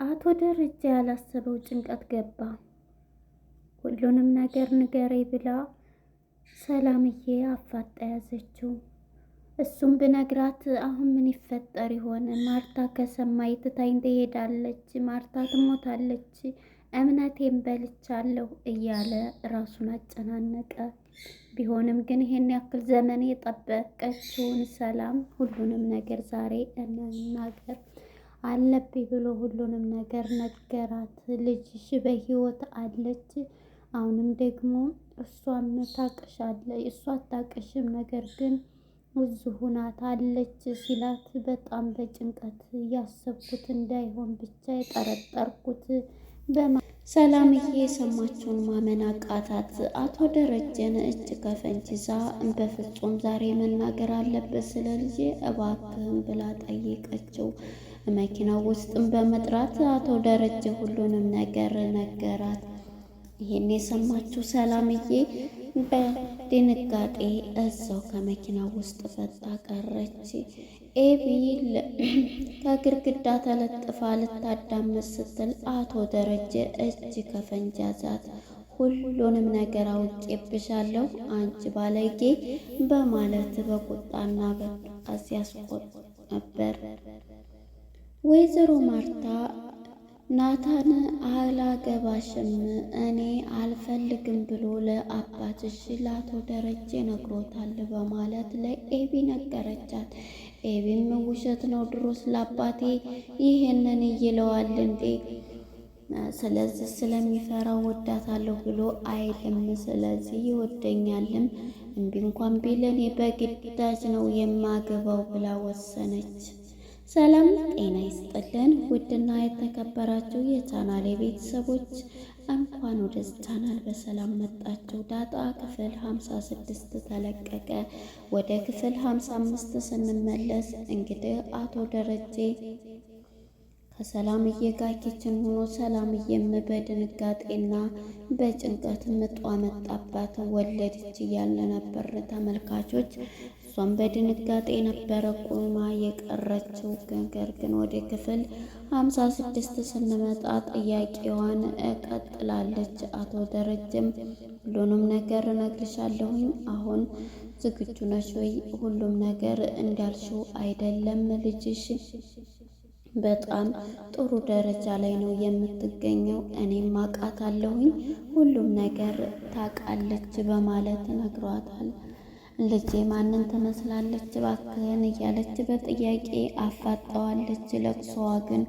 አቶ ደረጀ ያላሰበው ጭንቀት ገባ። ሁሉንም ነገር ንገረኝ ብላ ሰላምዬ አፋጣ ያዘችው። እሱም ብነግራት አሁን ምን ይፈጠር ይሆን? ማርታ ከሰማይ ትታኝ ትሄዳለች፣ ማርታ ትሞታለች፣ እምነቴን በልቻለሁ እያለ ራሱን አጨናነቀ። ቢሆንም ግን ይሄን ያክል ዘመን የጠበቀችውን ሰላም ሁሉንም ነገር ዛሬ እንናገር አለብኝ ብሎ ሁሉንም ነገር ነገራት። ልጅሽ በህይወት አለች፣ አሁንም ደግሞ እሷም ታቅሻለች፣ እሷ አታቅሽም፣ ነገር ግን እዚሁ ናት አለች ሲላት በጣም በጭንቀት እያሰብኩት እንዳይሆን ብቻ የጠረጠርኩት ሰላምዬ የሰማችውን ማመን አቃታት። አቶ ደረጀን እጅ ከፈንጅ ይዛ በፍጹም ዛሬ መናገር አለበት ስለ ልጄ እባክህን ብላ ጠየቀችው። መኪናው ውስጥም በመጥራት አቶ ደረጀ ሁሉንም ነገር ነገራት። ይህን የሰማችው ሰላምዬ በድንጋጤ እዛው ከመኪናው ውስጥ ፈጣ ቀረች። ኤቢ ከግድግዳ ተለጥፋ ልታዳምጥ ስትል አቶ ደረጀ እጅ ከፈንጅ ያዛት። ሁሉንም ነገር አውቄብሻለሁ አንቺ ባለጌ በማለት በቁጣና በቃ ሲያስቆጥ ነበር። ወይዘሮ ማርታ ናታን አላገባሽም እኔ አልፈልግም ብሎ ለአባትሽ ለአቶ ደረጀ ነግሮታል በማለት ለኤቢ ነገረቻት። ኤቢም ውሸት ነው፣ ድሮስ ለአባቴ ይሄንን ይለዋል እንዴ? ስለዚህ ስለሚፈራው ወዳታለሁ ብሎ አይልም፣ ስለዚህ ይወደኛልም እምቢ እንኳን ቢል እኔ በግዳጅ ነው የማገባው ብላ ወሰነች። ሰላም ጤና ይስጥልን ውድና የተከበራችሁ የቻናሌ ቤተሰቦች እንኳን ወደ ቻናል በሰላም መጣችሁ። ዳጣ ክፍል 56 ተለቀቀ። ወደ ክፍል 55 ስንመለስ እንግዲህ አቶ ደረጀ ከሰላምዬ ጋር ኪችን ሆኖ ሰላምዬም በድንጋጤና በጭንቀት ምጧ መጣባት፣ ወለደች እያለ ነበር ተመልካቾች። እሷም በድንጋጤ ነበረ ቁማ የቀረችው። ነገር ግን ወደ ክፍል 56 ስንመጣ ጥያቄዋን ቀጥላለች። አቶ ደረጀም ሁሉንም ነገር እነግርሻለሁኝ፣ አሁን ዝግጁ ነሽ ወይ? ሁሉም ነገር እንዳልሽው አይደለም፣ ልጅሽ በጣም ጥሩ ደረጃ ላይ ነው የምትገኘው፣ እኔም አውቃታለሁኝ፣ ሁሉም ነገር ታውቃለች በማለት ነግሯታል። ልጄ ማንን ትመስላለች እባክህን እያለች በጥያቄ አፋጠዋለች። ለቅሶዋ ግን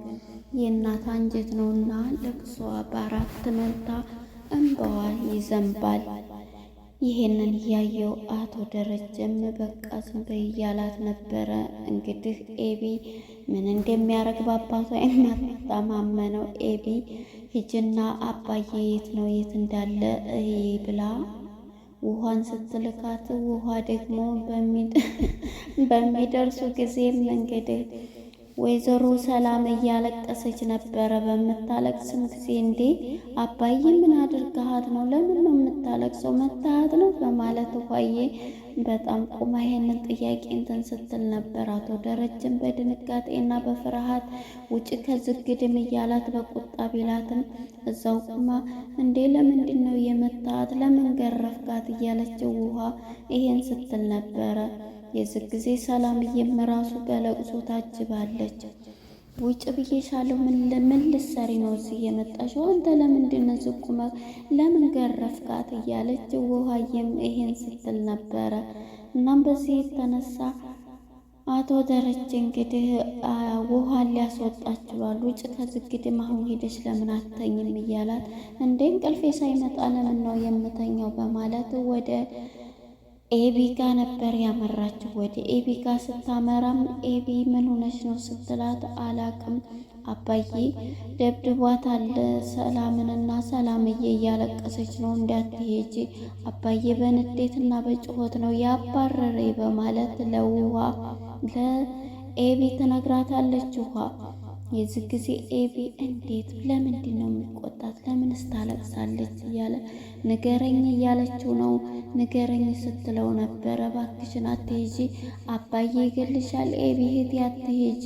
የእናት አንጀት ነውና ለቅሶዋ በአራት መንታ እንባዋ ይዘንባል። ይሄንን እያየው አቶ ደረጀም በቃ ዝም በይ እያላት ነበረ። እንግዲህ ኤቢ ምን እንደሚያደርግ በአባቷ የማትተማመነው ኤቢ ሂጅና አባዬ የት ነው የት እንዳለ ብላ ውሃን ስትልካት ውሃ ደግሞ በሚደርሱ ጊዜም እንግዲህ ወይዘሮ ሰላም እያለቀሰች ነበረ። በምታለቅስም ጊዜ እንዴ አባዬ ምን አድርገሃት ነው? ለምን ነው የምታለቅሰው? መታሃት ነው? በማለት ውሃዬ በጣም ቁማ ይሄንን ጥያቄ እንትን ስትል ነበር። አቶ ደረጀም በድንጋጤና በፍርሃት ውጭ ከዝግድም እያላት በቁጣ ቢላትም እዛው ቁማ እንዴ ለምንድን ነው የመታሃት? ለምን ገረፍካት? እያለችው ውሃ ይሄን ስትል ነበረ። የዚህ ጊዜ ሰላምዬም ራሱ በለቅሶ ታጅባለች። ውጭ ብዬሻለሁ፣ ምን ልትሰሪ ነው እዚህ የመጣሽው? አንተ ለምንድን ነው እዚህ ቁመህ ለምን ገረፍካት? እያለች ውሃዬም ይሄን ስትል ነበረ። እናም በዚህ የተነሳ አቶ ደረጀ እንግዲህ ውሃን ሊያስወጣት ችሏል። ውጭ ከዝግድም አሁን ሄደች ለምን አትተኝም? እያላት እንዴ እንቅልፌ ሳይመጣ ለምን ነው የምተኛው? በማለት ወደ ኤቢ ጋ ነበር ያመራችው። ወደ ኤቢ ጋ ስታመራም ኤቢ ምን ሆነች ነው ስትላት አላቅም አባዬ ደብድቧታል ሰላምንና ሰላምዬ እያለቀሰች ነው እንዳትሄጂ አባዬ በንዴትና በጭሆት ነው ያባረረኝ በማለት ለውሃ ለኤቢ ትነግራታለች። ውሃ የዚህ ጊዜ ኤቢ እንዴት ለምንድን ነው የሚቆጣት? ለምንስ ታለቅሳለች? እያለ ንገረኝ እያለችው ነው። ንገረኝ ስትለው ነበረ። እባክሽን አትሄጂ፣ አባዬ ይገልሻል። ኤቢ እህቴ አትሄጂ፣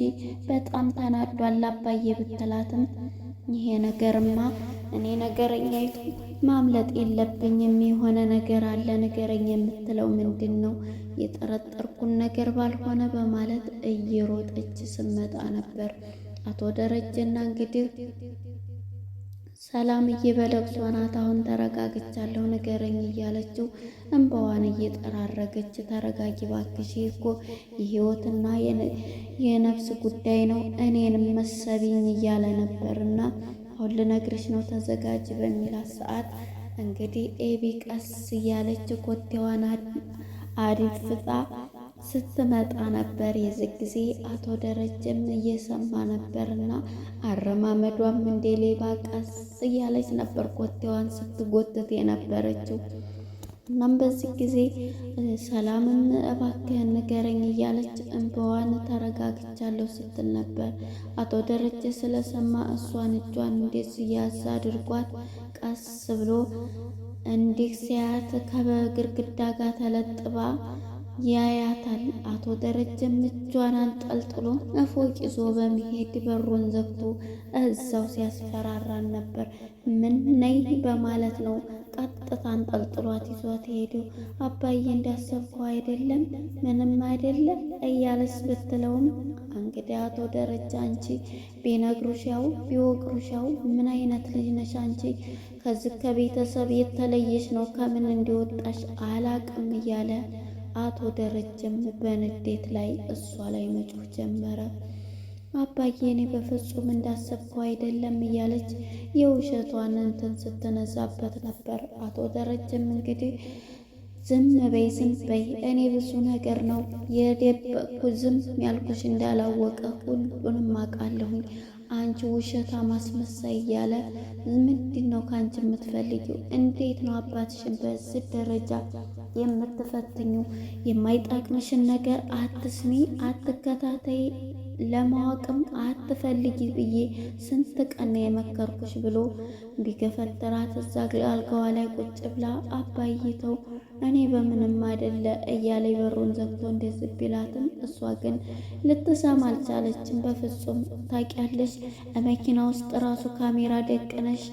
በጣም ተናዷል አባዬ ብትላትም ይሄ ነገርማ እኔ ነገረኛይቱ ማምለጥ የለብኝም፣ የሆነ ነገር አለ፣ ንገረኝ የምትለው ምንድን ነው? የጠረጠርኩን ነገር ባልሆነ በማለት እየሮጠች ስመጣ ነበር። አቶ ደረጀና እንግዲህ ሰላምዬ በለቅሷ ናት። አሁን ተረጋግቻለሁ ንገረኝ እያለችው እንባዋን እየጠራረገች ተረጋጊ ባክሽ፣ እኮ የህይወትና የነፍስ ጉዳይ ነው፣ እኔንም መሰቢኝ እያለ ነበርና አሁን ልነግርሽ ነው ተዘጋጅ በሚላት ሰዓት እንግዲህ ኤቢ ቀስ እያለች ኮቴዋን አድፍጣ ስትመጣ ነበር። የዚህ ጊዜ አቶ ደረጀም እየሰማ ነበርና አረማመዷም እንደ ሌባ ቀስ እያለች ነበር ኮቴዋን ስትጎትት የነበረችው። እናም በዚህ ጊዜ ሰላምም እባክህን ንገረኝ እያለች እንባዋን ተረጋግቻለሁ ስትል ነበር። አቶ ደረጀ ስለሰማ እሷን እጇን እንዴት ያዝ አድርጓት ቀስ ብሎ እንዲህ ሲያያት ከግድግዳ ጋር ተለጥባ ያያታል። አቶ ደረጀም እጇን አንጠልጥሎ እፎቅ ይዞ በመሄድ በሩን ዘግቶ እዛው ሲያስፈራራን ነበር። ምን ነይ በማለት ነው ቀጥታ አንጠልጥሏት ይዟት ሄደው። አባዬ እንዳሰብከው አይደለም፣ ምንም አይደለም እያለስ ብትለውም እንግዲህ አቶ ደረጃ አንቺ ቢነግሩሽ ያው ቢወቅሩሽ ያው ምን አይነት ልጅ ነሽ አንቺ? ከዚህ ከቤተሰብ የተለየሽ ነው፣ ከምን እንዲወጣሽ አላቅም እያለ አቶ ደረጀም በንዴት ላይ እሷ ላይ መጮህ ጀመረ። አባዬ እኔ በፍጹም እንዳሰብከው አይደለም እያለች የውሸቷን እንትን ስትነዛበት ነበር። አቶ ደረጀም እንግዲህ ዝም በይ ዝም በይ፣ እኔ ብዙ ነገር ነው የደበቅኩ፣ ዝም ያልኩሽ እንዳላወቀ ሁሉንም አውቃለሁኝ፣ አንቺ ውሸታ ማስመሳይ እያለ ምንድን ነው ከአንቺ የምትፈልጊው? እንዴት ነው አባትሽን በዚህ ደረጃ የምትፈትኙ? የማይጠቅምሽን ነገር አትስሚ፣ አትከታተይ፣ ለማወቅም አትፈልጊ ብዬ ስንት ቀን የመከርኩሽ ብሎ ቢገፈትራት እዛ አልጋዋ ላይ ቁጭ ብላ አባይተው እኔ በምንም አይደለ እያለ በሩን ዘግቶ እንደዚህ ቢላትም እሷ ግን ልትሰማ አልቻለችም። በፍጹም ታውቂያለሽ፣ መኪና ውስጥ ራሱ ካሜራ ደቅነሽ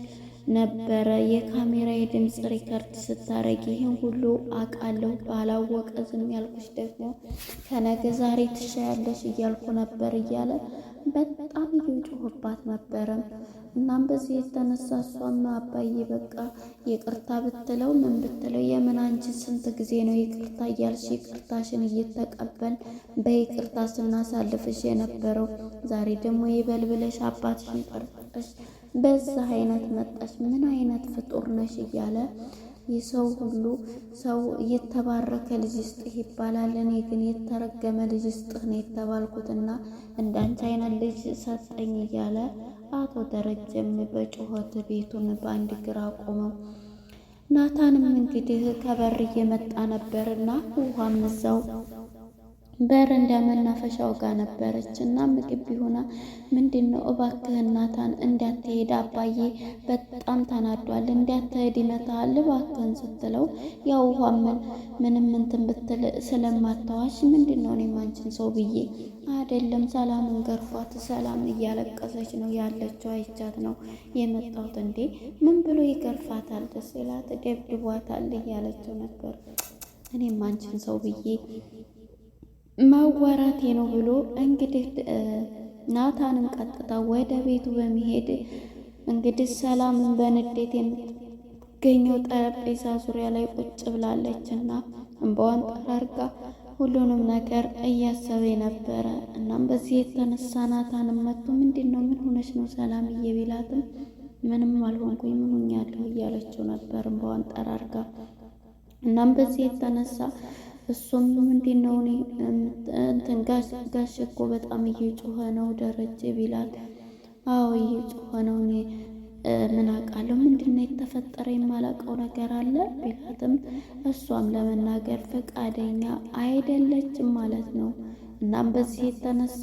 ነበረ የካሜራ የድምፅ ሪከርድ ስታረጊ፣ ይህን ሁሉ አውቃለሁ፣ ባላወቀ ዝም ያልኩሽ ደግሞ ከነገ ዛሬ ትሻያለሽ እያልኩ ነበር እያለ በጣም እየጮህባት ነበረ። እናም በዚህ የተነሳ እሷም አባዬ በቃ ይቅርታ ብትለው ምን ብትለው የምን አንቺ ስንት ጊዜ ነው ይቅርታ እያልሽ ይቅርታሽን እየተቀበል በይቅርታ ስናሳልፍሽ የነበረው፣ ዛሬ ደግሞ ይበል ብለሽ አባትሽን ጠርጠሽ በዛ አይነት መጣሽ፣ ምን አይነት ፍጡር ነሽ እያለ የሰው ሁሉ ሰው የተባረከ ልጅ ስጥህ ይባላል። እኔ ግን የተረገመ ልጅ ስጥህ ነው የተባልኩትና እንዳንቺ አይነት ልጅ ሰጠኝ እያለ አቶ ደረጀም በጩኸት ቤቱን በአንድ ግራ ቆመው። ናታንም እንግዲህ ከበር እየመጣ ነበርና ውሃም እዛው በር እንደ መናፈሻው ጋር ነበረች እና ምግብ ቢሆና ምንድነው እባክህን ናታን እንዳትሄድ አባዬ በጣም ተናዷል፣ እንዳትሄድ ይመታል እባክህን ስትለው ያው ውሃ ምንም እንትን ብትል ስለማታዋሽ ምንድነው እኔም አንቺን ሰው ብዬ አይደለም ሰላምን ገርፏት፣ ሰላም እያለቀሰች ነው ያለችው፣ አይቻት ነው የመጣሁት። እንዴ ምን ብሎ ይገርፋታል? ደስ ይላት ደብድቧታል እያለችው ነበር። እኔም አንቺን ሰው ብዬ ማዋራቴ ነው ብሎ እንግዲህ ናታንም ቀጥታ ወደ ቤቱ በመሄድ እንግዲህ ሰላምን በንዴት የምትገኘው ጠረጴዛ ዙሪያ ላይ ቁጭ ብላለች እና እንባዋን ጠራርጋ ሁሉንም ነገር እያሰበ ነበረ። እናም በዚህ የተነሳ ናታንም መጥቶ ምንድነው ምን ሆነች ነው ሰላምዬ ቢላትም ምንም አልሆንኩኝ ምን ሆኛለሁ እያለችው ነበር እንባዋን ጠራርጋ። እናም በዚህ የተነሳ እሱም ምንድነው እንትን ጋሽ እኮ በጣም እየጮኸ ነው ደረጀ ቢላት፣ አዎ እየጮኸ ነው፣ እኔ ምን አውቃለሁ፣ ምንድነው የተፈጠረ የማላውቀው ነገር አለ ቢላትም እሷም ለመናገር ፈቃደኛ አይደለችም ማለት ነው። እናም በዚህ የተነሳ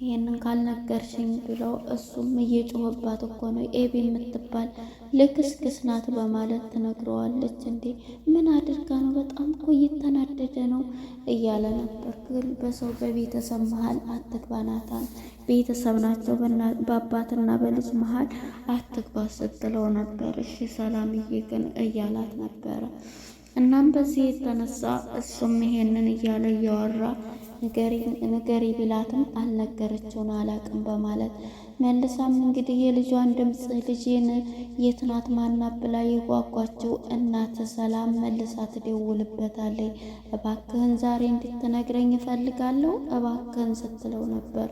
ይሄንን ካልነገርሽኝ ብለው እሱም እየጮኸባት እኮ ነው ኤቢ የምትባል ልክስክስ ናት በማለት ትነግረዋለች። እንዴ ምን አድርጋ ነው? በጣም እኮ እየተናደደ ነው እያለ ነበር። ግን በሰው በቤተሰብ መሀል አትግባ ናታን፣ ቤተሰብ ናቸው በአባትና በልጅ መሀል አትግባ ስትለው ነበር። እሺ ሰላምዬ ግን እያላት ነበረ። እናም በዚህ የተነሳ እሱም ይሄንን እያለ እያወራ ንገሪ ቢላትም አልነገረችውን አላቅም በማለት መልሳም እንግዲህ የልጇን ድምፅ ልጄን የት ናት ማናት ብላ የጓጓችው እናት ሰላም መልሳ ትደውልበታለች። እባክህን ዛሬ እንድትነግረኝ እፈልጋለሁ እባክህን ስትለው ነበር።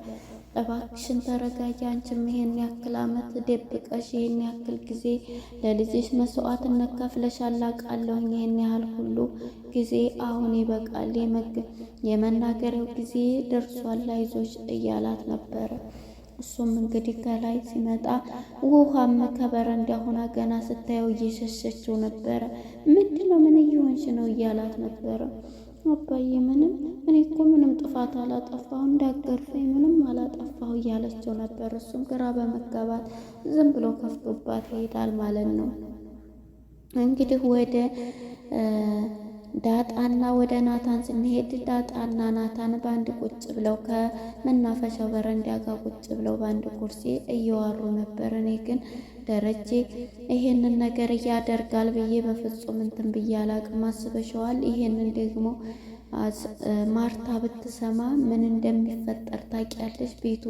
እባክሽን ተረጋጊ፣ አንቺም ይሄን ያክል አመት ደብቀሽ ይሄን ያክል ጊዜ ለልጅሽ መስዋዕትነት ከፍለሻል አውቃለሁኝ። ይሄን ያህል ሁሉ ጊዜ አሁን ይበቃል፣ የመናገሪያው ጊዜ ደርሷል፣ አይዞሽ እያላት ነበረ። እሱም እንግዲህ ከላይ ሲመጣ ውሃም ከበረንዳ ሆና ገና ስታየው እየሸሸችው ነበረ። ምንድነው ምን እየሆንሽ ነው እያላት ነበረ። አባዬ ምንም፣ እኔ እኮ ምንም ጥፋት አላጠፋሁ፣ እንዳገርፈኝ ምንም አላጠፋሁ እያለችው ነበር። እሱም ግራ በመጋባት ዝም ብሎ ከፍቶባት ይሄዳል ማለት ነው። እንግዲህ ወደ ዳጣና ወደ ናታን ስንሄድ ዳጣና ናታን በአንድ ቁጭ ብለው ከመናፈሻው በረንዳ ጋር ቁጭ ብለው በአንድ ኩርሲ እየዋሩ ነበር። እኔ ግን ደረጀ ይሄንን ነገር እያደርጋል ብዬ በፍጹም እንትን ብዬ አላቅም። አስበሽዋል? ይሄንን ደግሞ ማርታ ብትሰማ ምን እንደሚፈጠር ታውቂያለሽ? ቤቱ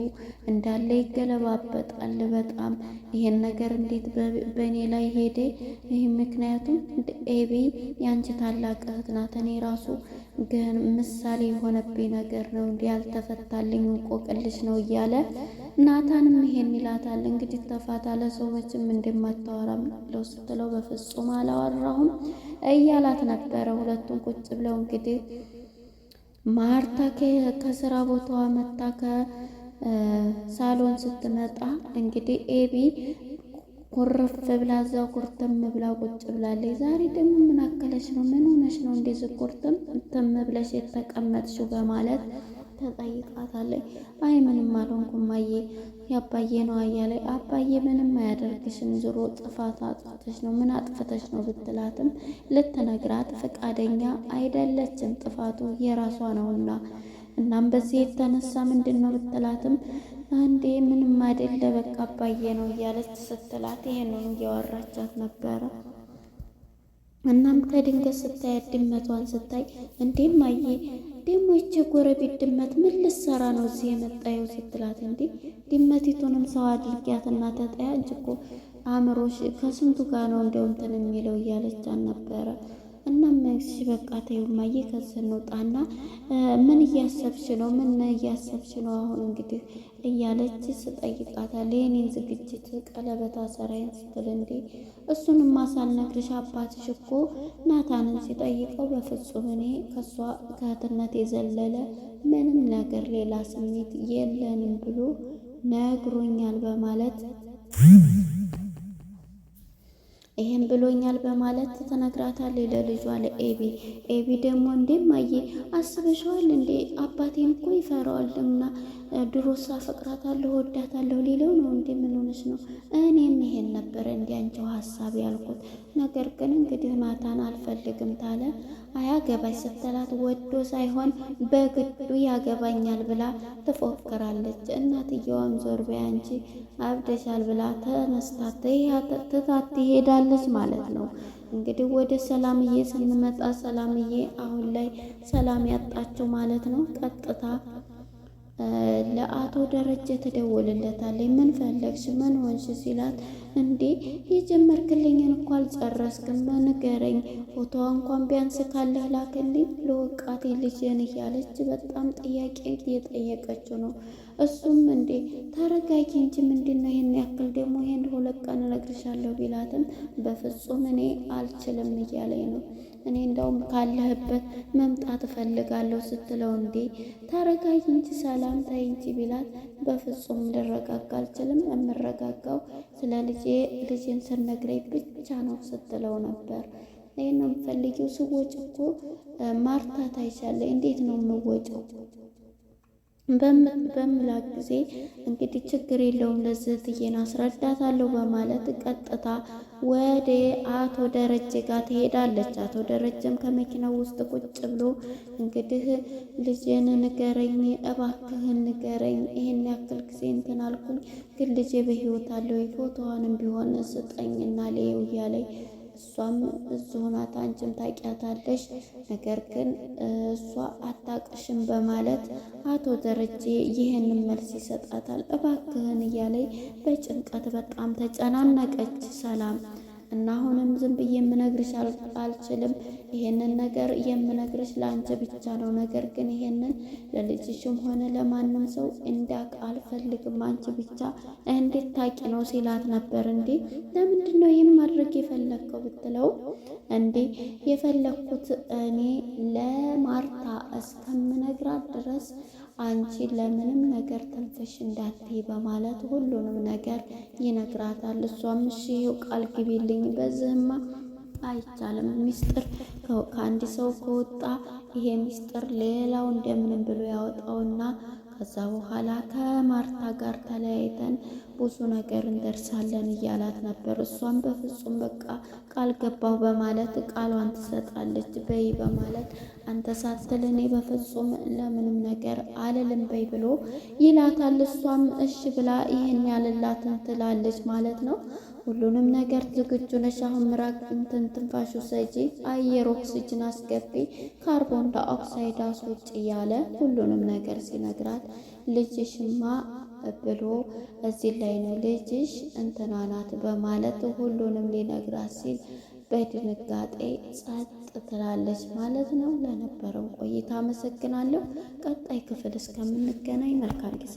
እንዳለ ይገለባበጣል። በጣም ይሄን ነገር እንዴት በእኔ ላይ ሄደ? ይህ ምክንያቱም ኤቢ ያንቺ ታላቅ እህት ናት። እኔ ራሱ ግን ምሳሌ የሆነብኝ ነገር ነው፣ እንዲ ያልተፈታልኝ እንቆቅልሽ ነው እያለ ናታንም ይሄን ይላታል። እንግዲህ ተፋታ ለሰው መቼም እንደማታወራም ለው ስትለው በፍጹም አላወራሁም እያላት ነበረ። ሁለቱም ቁጭ ብለው እንግዲህ ማርታ ከስራ ቦታዋ መጣ ከሳሎን ስትመጣ እንግዲህ ኤቢ ኩርፍ ብላ እዛው ኩርትም ብላ ቁጭ ብላለች። ዛሬ ደግሞ ምን አከለሽ ነው? ምን ሆነሽ ነው እንደዚህ ኩርትም ብለሽ የተቀመጥሽው? በማለት ተጠይቃታለች። አይ ምንም አልሆንኩም አየ ያባዬ ነው አያለ። አባዬ ምንም አያደርግሽም፣ ዝሮ ጥፋት አጥፍተሽ ነው። ምን አጥፍተሽ ነው ብትላትም ልትነግራት ፈቃደኛ አይደለችም። ጥፋቱ የራሷ ነውና እናም በዚህ የተነሳ ምንድን ነው ብትላትም አንዴ ምንም አይደለ በቃ አባዬ ነው እያለች ስትላት ይሄንን እያወራቻት ነበረ። እናም ከድንገት ስታያት ድመቷን ስታይ እንዴም አየ ደግሞ ይቺ ጎረቤት ድመት ምን ልትሰራ ነው እዚህ የመጣየው ስትላት፣ እንዴ ድመቲቱንም ሰው አድርጊያትና ተጣያ እንጂ እኮ አእምሮሽ ከስንቱ ጋር ነው እንደው እንትን የሚለው እያለቻት ነበረ። እናም እሺ በቃ ተይው እማዬ ከዚህ እንውጣና ምን እያሰብሽ ነው? ምን እያሰብሽ ነው አሁን እንግዲህ እያለች ስጠይቃታለሁ። የኔን ዝግጅት ቀለበት አሰራይን ስትል፣ እንዴ እሱንም ሳልነግርሽ አባትሽ እኮ ናታንን ሲጠይቀው በፍጹም እኔ ከሷ ከእህትነት የዘለለ ምንም ነገር ሌላ ስሜት የለንም ብሎ ነግሮኛል በማለት ይሄን ብሎኛል በማለት ተነግራታለች ለልጇ ለኤቢ። ኤቢ ደግሞ እንዴ እማዬ አስበሽዋል እንዴ አባቴን እኮ ይፈራዋልና ድሮስ አፈቅራታለሁ ወዳታለሁ ሌላው ነው እንዴ? ምን ሆነሽ ነው? እኔም ይሄን ነበር እንዴ አንቺው ሀሳብ ያልኩት። ነገር ግን እንግዲህ ናታን አልፈልግም ታለ አያገባሽ ስትላት ወዶ ሳይሆን በግዱ ያገባኛል ብላ ትፎክራለች። እናትየዋም ዞር በይ አንቺ አብደሻል ብላ ተነስታት ትታት ትሄዳለች ማለት ነው። እንግዲህ ወደ ሰላምዬ ስንመጣ ሰላምዬ አሁን ላይ ሰላም ያጣችው ማለት ነው። ቀጥታ ለአቶ ደረጀ ትደውልለታለች። ምን ፈለግሽ? ምን ሆንሽ? ሲላት እንዴ የጀመርክልኝን እኮ አልጨረስክም፣ ንገረኝ፣ ፎቶዋ እንኳን ቢያንስ ካለህ ላክልኝ ለወቃቴ ልጅን እያለች በጣም ጥያቄ እየጠየቀችው ነው። እሱም እንዴ ተረጋጊ እንጂ ምንድነው ይሄን ያክል ደግሞ ይሄን 2 ቀን እነግርሻለሁ ቢላትም በፍጹም እኔ አልችልም እያለኝ ነው። እኔ እንደውም ካለህበት መምጣት እፈልጋለሁ ስትለው እንዴ ተረጋጊ እንጂ ሰላም ታይ እንጂ ቢላት በፍጹም ልረጋጋ አልችልም፣ የምረጋጋው ስለ ልጄን ስነግረኝ ብቻ ነው ስትለው ነበር። ይሄን ነው የምፈልጊው? ስወጭ እኮ ማርታ ታይሻለች፣ እንዴት ነው የምወጪው? በምላክ ጊዜ እንግዲህ ችግር የለውም ለዚህ እትዬን አስረዳታለሁ በማለት ቀጥታ ወደ አቶ ደረጀ ጋር ትሄዳለች። አቶ ደረጀም ከመኪናው ውስጥ ቁጭ ብሎ እንግዲህ ልጄን ንገረኝ፣ እባክህን ንገረኝ፣ ይሄን ያክል ጊዜ እንትን አልኩኝ፣ ግን ልጄ በህይወት አለው ፎቶዋንም ቢሆን ስጠኝና ሌው እያለኝ እሷም እዚሁ ናት፣ አንቺም ታውቂያታለሽ፣ ነገር ግን እሷ አታቅሽም በማለት አቶ ደረጀ ይህንን መልስ ይሰጣታል። እባክህን እያለኝ በጭንቀት በጣም ተጨናነቀች ሰላም። እና አሁንም ዝም ብዬ የምነግርሽ አልችልም። ይሄንን ነገር የምነግርሽ ለአንቺ ብቻ ነው። ነገር ግን ይሄንን ለልጅሽም ሆነ ለማንም ሰው እንዳቅ አልፈልግም። አንቺ ብቻ እንድታቂ ነው ሲላት ነበር። እንዴ ለምንድን ነው ይህን ማድረግ የፈለግከው ብትለው፣ እንዴ የፈለግኩት እኔ ለማርታ እስከምነግራት ድረስ አንቺ ለምንም ነገር ትንፍሽ እንዳትይ በማለት ሁሉንም ነገር ይነግራታል። እሷም እሺ ይኸው ቃል ግቢልኝ፣ በዚህማ አይቻልም፣ ሚስጥር ከአንድ ሰው ከወጣ ይሄ ሚስጥር ሌላው እንደምንም ብሎ ያወጣውና ከዛ በኋላ ከማርታ ጋር ተለያይተን ብዙ ነገር እንደርሳለን እያላት ነበር። እሷም በፍጹም በቃ ቃል ገባው በማለት ቃሏን ትሰጣለች። በይ በማለት አንተ ሳትል እኔ በፍጹም ለምንም ነገር አልልም በይ ብሎ ይላታል። እሷም እሺ ብላ ይህን ያልላትን ትላለች ማለት ነው። ሁሉንም ነገር ዝግጁ ነሽ? አሁን ምራቅ እንትን ትንፋሽ ውሰጂ፣ አየር ኦክሲጅን አስገቢ፣ ካርቦን ዳይኦክሳይድ አስወጪ እያለ ሁሉንም ነገር ሲነግራት ልጅሽማ ብሎ እዚህ ላይ ነው ልጅሽ እንትና ናት በማለት ሁሉንም ሊነግራት ሲል በድንጋጤ ጸጥ ትላለች ማለት ነው። ለነበረው ቆይታ አመሰግናለሁ። ቀጣይ ክፍል እስከምንገናኝ መልካም ጊዜ